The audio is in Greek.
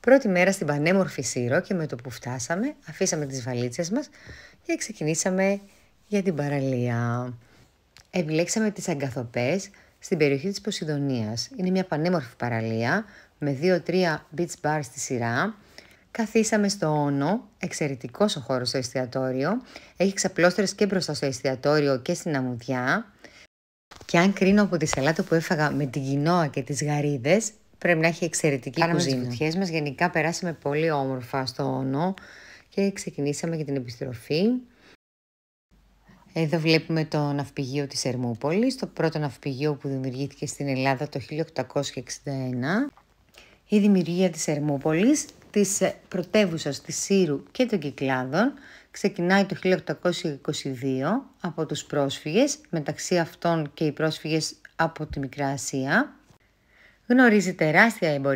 Πρώτη μέρα στην πανέμορφη Σύρο και με το που φτάσαμε αφήσαμε τις βαλίτσες μας και ξεκινήσαμε για την παραλία. Επιλέξαμε τις Αγκαθοπές στην περιοχή της Ποσειδονίας. Είναι μια πανέμορφη παραλία με 2-3 beach bars στη σειρά. Καθίσαμε στο Όνο, εξαιρετικός ο χώρος στο εστιατόριο. Έχει ξαπλώστερες και μπροστά στο εστιατόριο και στην αμμουδιά. Και αν κρίνω από τη σαλάτα που έφαγα με την κοινόα και τις γαρίδες, πρέπει να έχει εξαιρετική κουζίνα. Τις βουτιές μας γενικά περάσαμε πολύ όμορφα στο Όνο και ξεκινήσαμε για την επιστροφή. Εδώ βλέπουμε το ναυπηγείο της Ερμούπολης, το πρώτο ναυπηγείο που δημιουργήθηκε στην Ελλάδα το 1861. Η δημιουργία της Ερμούπολης, της πρωτεύουσας της Σύρου και των Κυκλάδων, ξεκινάει το 1822 από τους πρόσφυγες, μεταξύ αυτών και οι πρόσφυγες από τη Μικρά Ασία. Γνωρίζει τεράστια εμπορία